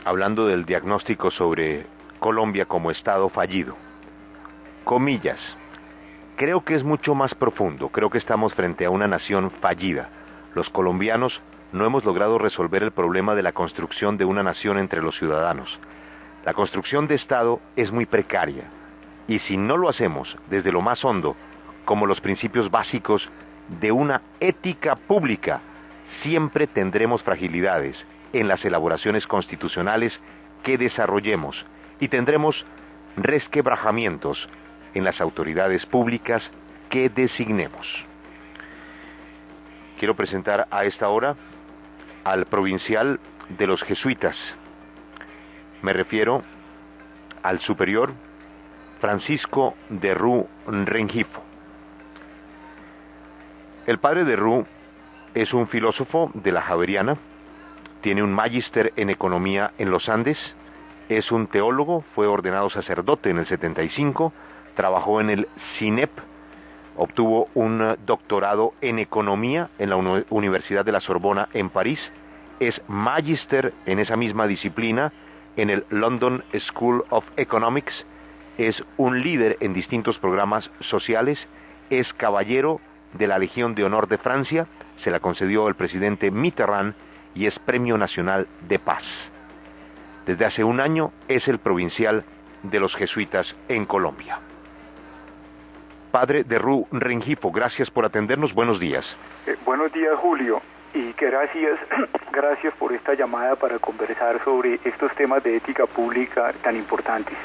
hablando del diagnóstico sobre Colombia como Estado fallido. Comillas. Creo que es mucho más profundo. Creo que estamos frente a una nación fallida. Los colombianos no hemos logrado resolver el problema de la construcción de una nación entre los ciudadanos. La construcción de Estado es muy precaria. Y si no lo hacemos desde lo más hondo, como los principios básicos de una ética pública, siempre tendremos fragilidades en las elaboraciones constitucionales que desarrollemos y tendremos resquebrajamientos en las autoridades públicas que designemos. Quiero presentar a esta hora al provincial de los jesuitas. Me refiero al superior Francisco de Rú Rengifo. El padre de Rú es un filósofo de la Javeriana, tiene un magíster en economía en los Andes, es un teólogo, fue ordenado sacerdote en el 75, trabajó en el CINEP, obtuvo un doctorado en economía en la Universidad de la Sorbona en París, es magíster en esa misma disciplina en el London School of Economics, es un líder en distintos programas sociales, es caballero de la Legión de Honor de Francia, se la concedió el presidente Mitterrand y es Premio Nacional de Paz. Desde hace un año es el provincial de los jesuitas en Colombia. Padre de Rú Rengifo, gracias por atendernos, buenos días. Buenos días, Julio, y gracias por esta llamada para conversar sobre estos temas de ética pública tan importantes.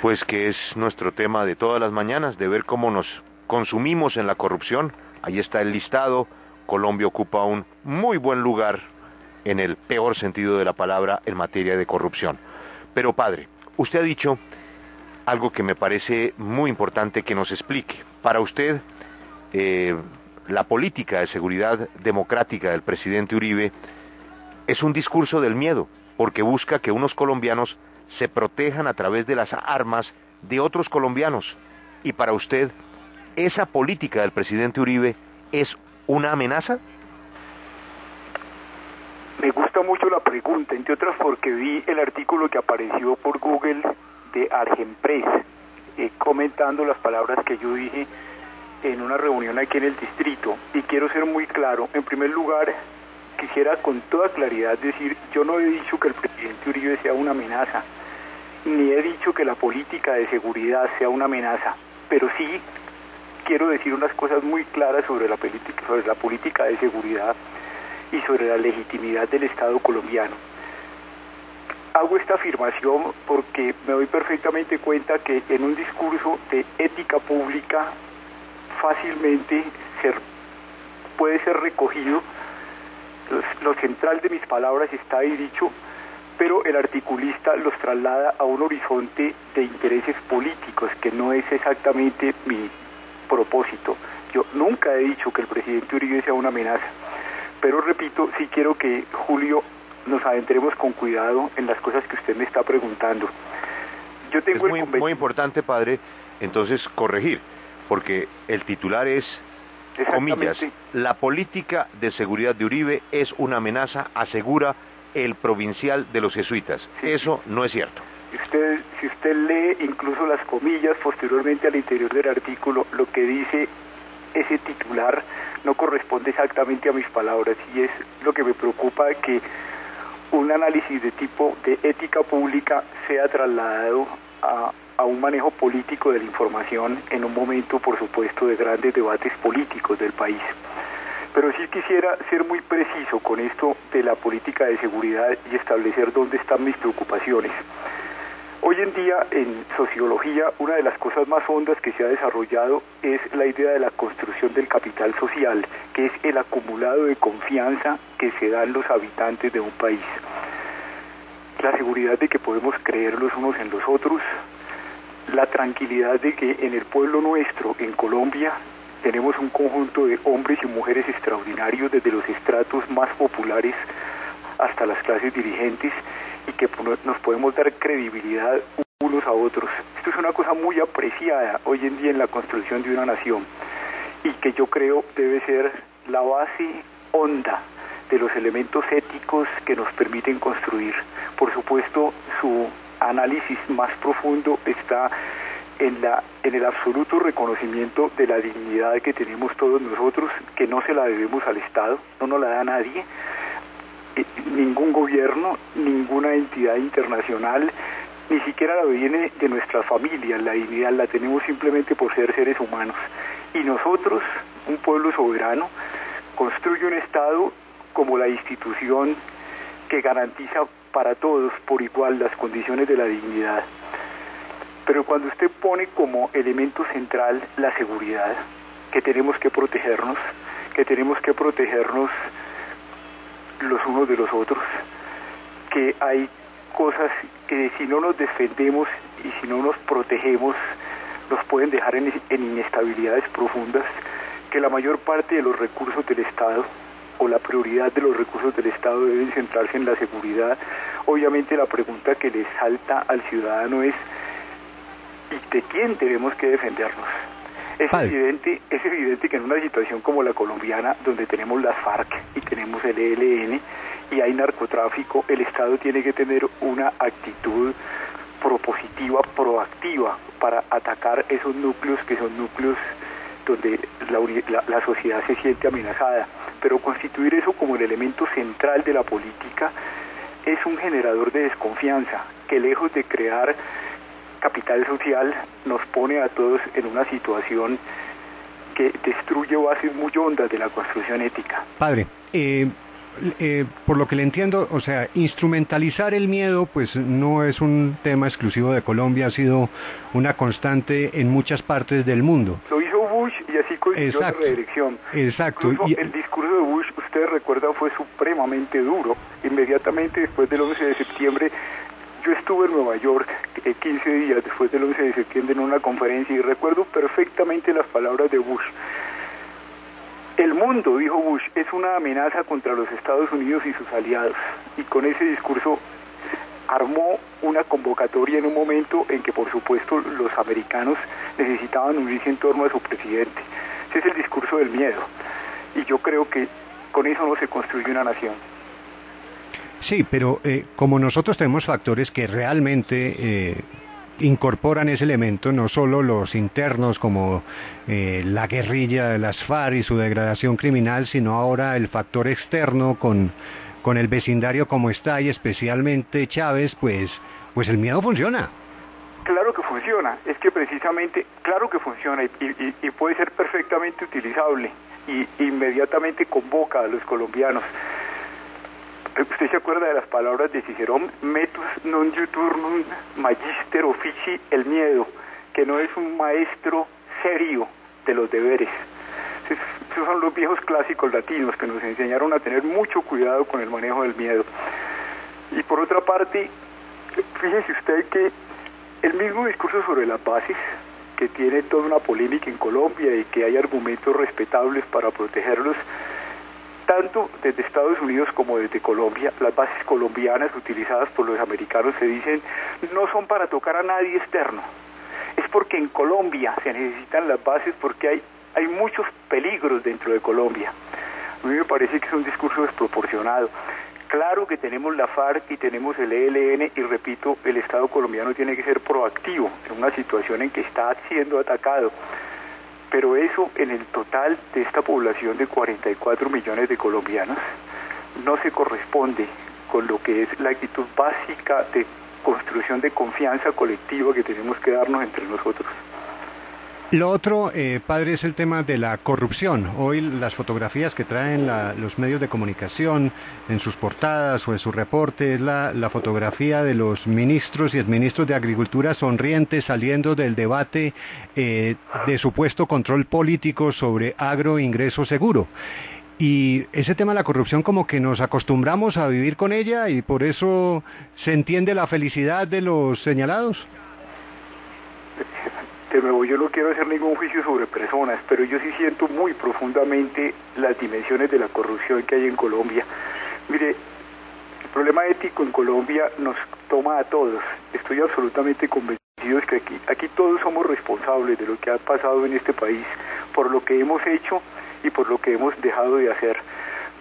Pues que es nuestro tema de todas las mañanas, de ver cómo nos consumimos en la corrupción. Ahí está el listado. Colombia ocupa un muy buen lugar, en el peor sentido de la palabra, en materia de corrupción. Pero padre, usted ha dicho algo que me parece muy importante que nos explique. Para usted, la política de seguridad democrática del presidente Uribe es un discurso del miedo, porque busca que unos colombianos se protejan a través de las armas de otros colombianos. Y para usted, ¿esa política del presidente Uribe es una amenaza? Me gusta mucho la pregunta, entre otras porque vi el artículo que apareció por Google de Argenpress, comentando las palabras que yo dije en una reunión aquí en el distrito, y quiero ser muy claro. En primer lugar, quisiera con toda claridad decir, yo no he dicho que el presidente Uribe sea una amenaza, ni he dicho que la política de seguridad sea una amenaza, pero sí quiero decir unas cosas muy claras sobre la política de seguridad y sobre la legitimidad del Estado colombiano. Hago esta afirmación porque me doy perfectamente cuenta que en un discurso de ética pública fácilmente puede ser recogido, lo central de mis palabras está ahí dicho, pero el articulista los traslada a un horizonte de intereses políticos, que no es exactamente mi propósito. Yo nunca he dicho que el presidente Uribe sea una amenaza, pero repito, sí quiero que, Julio, nos adentremos con cuidado en las cosas que usted me está preguntando. Yo tengo es muy importante, padre, entonces corregir, porque el titular es, comillas, la política de seguridad de Uribe es una amenaza, asegura el provincial de los jesuitas. Sí. Eso no es cierto. Si usted lee incluso las comillas posteriormente al interior del artículo, lo que dice ese titular no corresponde exactamente a mis palabras, y es lo que me preocupa, que un análisis de tipo de ética pública sea trasladado a un manejo político de la información en un momento, por supuesto, de grandes debates políticos del país. Pero sí quisiera ser muy preciso con esto de la política de seguridad y establecer dónde están mis preocupaciones. Hoy en día, en sociología, una de las cosas más hondas que se ha desarrollado es la idea de la construcción del capital social, que es el acumulado de confianza que se dan los habitantes de un país. La seguridad de que podemos creer los unos en los otros, la tranquilidad de que en el pueblo nuestro, en Colombia, tenemos un conjunto de hombres y mujeres extraordinarios, desde los estratos más populares hasta las clases dirigentes, y que nos podemos dar credibilidad unos a otros. Esto es una cosa muy apreciada hoy en día en la construcción de una nación, y que yo creo debe ser la base honda de los elementos éticos que nos permiten construir. Por supuesto, su análisis más profundo está en el absoluto reconocimiento de la dignidad que tenemos todos nosotros, que no se la debemos al Estado, no nos la da nadie, ningún gobierno, ninguna entidad internacional, ni siquiera la viene de nuestras familias. La dignidad la tenemos simplemente por ser seres humanos. Y nosotros, un pueblo soberano, construye un Estado como la institución que garantiza para todos por igual las condiciones de la dignidad. Pero cuando usted pone como elemento central la seguridad, que tenemos que protegernos los unos de los otros, que hay cosas que si no nos defendemos y si no nos protegemos nos pueden dejar en inestabilidades profundas, que la mayor parte de los recursos del Estado o la prioridad de los recursos del Estado deben centrarse en la seguridad. Obviamente la pregunta que le salta al ciudadano es ¿y de quién tenemos que defendernos? Es evidente que en una situación como la colombiana, donde tenemos las FARC y tenemos el ELN y hay narcotráfico, el Estado tiene que tener una actitud propositiva, proactiva, para atacar esos núcleos que son núcleos donde la sociedad se siente amenazada. Pero constituir eso como el elemento central de la política es un generador de desconfianza, que lejos de crear capital social nos pone a todos en una situación que destruye bases muy hondas de la construcción ética. Padre, por lo que le entiendo, o sea, instrumentalizar el miedo pues no es un tema exclusivo de Colombia, ha sido una constante en muchas partes del mundo. Lo hizo Bush y así consiguió la reelección. Exacto. Incluso el discurso de Bush, ustedes recuerdan, fue supremamente duro. Inmediatamente después del 11 de septiembre, yo estuve en Nueva York 15 días después del 11 de septiembre en una conferencia y recuerdo perfectamente las palabras de Bush. El mundo, dijo Bush, es una amenaza contra los Estados Unidos y sus aliados. Y con ese discurso armó una convocatoria en un momento en que, por supuesto, los americanos necesitaban unirse en torno a su presidente. Ese es el discurso del miedo. Y yo creo que con eso no se construye una nación. Sí, pero como nosotros tenemos factores que realmente incorporan ese elemento, no solo los internos como la guerrilla de las FARC y su degradación criminal, sino ahora el factor externo con el vecindario como está y especialmente Chávez, pues el miedo funciona. Claro que funciona, es que precisamente, claro que funciona y puede ser perfectamente utilizable y inmediatamente convoca a los colombianos. ¿Usted se acuerda de las palabras de Cicerón? Metus non iuturnum magister officii, el miedo, que no es un maestro serio de los deberes. Esos son los viejos clásicos latinos que nos enseñaron a tener mucho cuidado con el manejo del miedo. Y por otra parte, fíjese usted que el mismo discurso sobre las bases, que tiene toda una polémica en Colombia y que hay argumentos respetables para protegerlos, tanto desde Estados Unidos como desde Colombia, las bases colombianas utilizadas por los americanos se dicen no son para tocar a nadie externo. Es porque en Colombia se necesitan las bases porque hay muchos peligros dentro de Colombia. A mí me parece que es un discurso desproporcionado. Claro que tenemos la FARC y tenemos el ELN y repito, el Estado colombiano tiene que ser proactivo en una situación en que está siendo atacado. Pero eso en el total de esta población de 44 millones de colombianos no se corresponde con lo que es la actitud básica de construcción de confianza colectiva que tenemos que darnos entre nosotros. Lo otro, padre, es el tema de la corrupción. Hoy las fotografías que traen los medios de comunicación en sus portadas o en su reporte es la fotografía de los ministros y exministros de Agricultura sonrientes saliendo del debate de supuesto control político sobre agroingreso seguro. Y ese tema de la corrupción como que nos acostumbramos a vivir con ella y por eso se entiende la felicidad de los señalados. De nuevo, yo no quiero hacer ningún juicio sobre personas, pero yo sí siento muy profundamente las dimensiones de la corrupción que hay en Colombia. Mire, el problema ético en Colombia nos toma a todos. Estoy absolutamente convencido de que aquí todos somos responsables de lo que ha pasado en este país, por lo que hemos hecho y por lo que hemos dejado de hacer.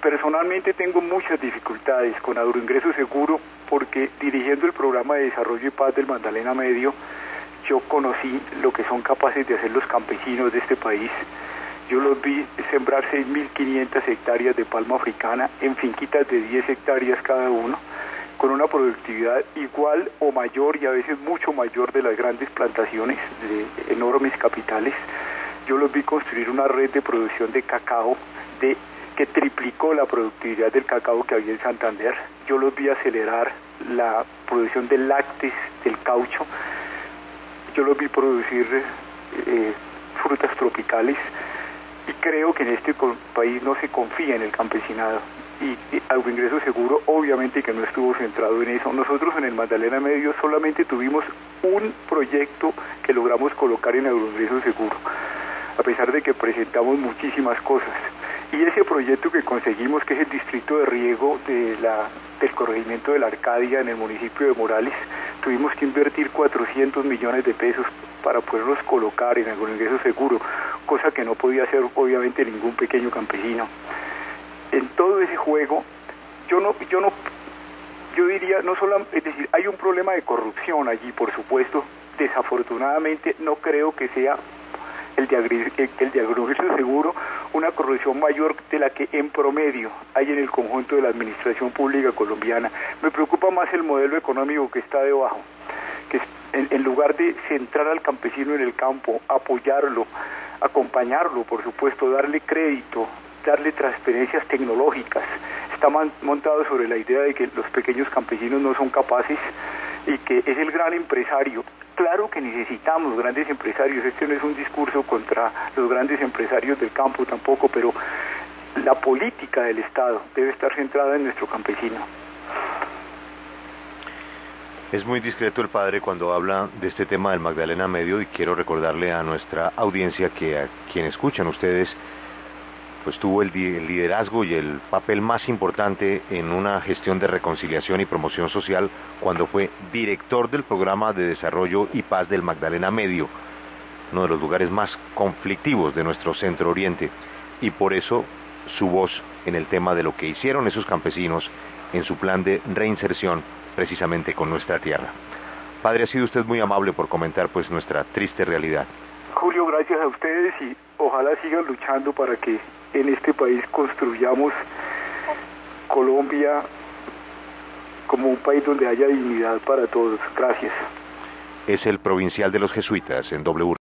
Personalmente tengo muchas dificultades con Agroingreso Seguro porque dirigiendo el programa de desarrollo y paz del Magdalena Medio, yo conocí lo que son capaces de hacer los campesinos de este país. Yo los vi sembrar 6.500 hectáreas de palma africana en finquitas de 10 hectáreas cada uno, con una productividad igual o mayor y a veces mucho mayor de las grandes plantaciones de enormes capitales. Yo los vi construir una red de producción de cacao que triplicó la productividad del cacao que había en Santander. Yo los vi acelerar la producción de lácteos, del caucho. Yo los vi producir frutas tropicales y creo que en este país no se confía en el campesinado. Y Agroingreso Seguro obviamente que no estuvo centrado en eso. Nosotros en el Magdalena Medio solamente tuvimos un proyecto que logramos colocar en Agroingreso Seguro, a pesar de que presentamos muchísimas cosas. Y ese proyecto que conseguimos, que es el distrito de riego del corregimiento de la Arcadia en el municipio de Morales, tuvimos que invertir 400 millones de pesos para poderlos colocar en Agroingreso Seguro, cosa que no podía hacer obviamente ningún pequeño campesino. En todo ese juego, yo diría, no solo, es decir, hay un problema de corrupción allí, por supuesto. Desafortunadamente no creo que sea el de Agroingreso Seguro una corrupción mayor de la que en promedio hay en el conjunto de la administración pública colombiana. Me preocupa más el modelo económico que está debajo, que en lugar de centrar al campesino en el campo, apoyarlo, acompañarlo, por supuesto, darle crédito, darle transferencias tecnológicas, está montado sobre la idea de que los pequeños campesinos no son capaces y que es el gran empresario. Claro que necesitamos grandes empresarios, este no es un discurso contra los grandes empresarios del campo tampoco, pero la política del Estado debe estar centrada en nuestro campesino. Es muy discreto el padre cuando habla de este tema del Magdalena Medio y quiero recordarle a nuestra audiencia que a quien escuchan ustedes pues tuvo el liderazgo y el papel más importante en una gestión de reconciliación y promoción social cuando fue director del programa de desarrollo y paz del Magdalena Medio, uno de los lugares más conflictivos de nuestro Centro Oriente, y por eso su voz en el tema de lo que hicieron esos campesinos en su plan de reinserción precisamente con nuestra tierra. Padre, ha sido usted muy amable por comentar pues nuestra triste realidad. Julio, gracias a ustedes y ojalá sigan luchando para que en este país construyamos Colombia como un país donde haya dignidad para todos. Gracias. Es el provincial de los jesuitas en W.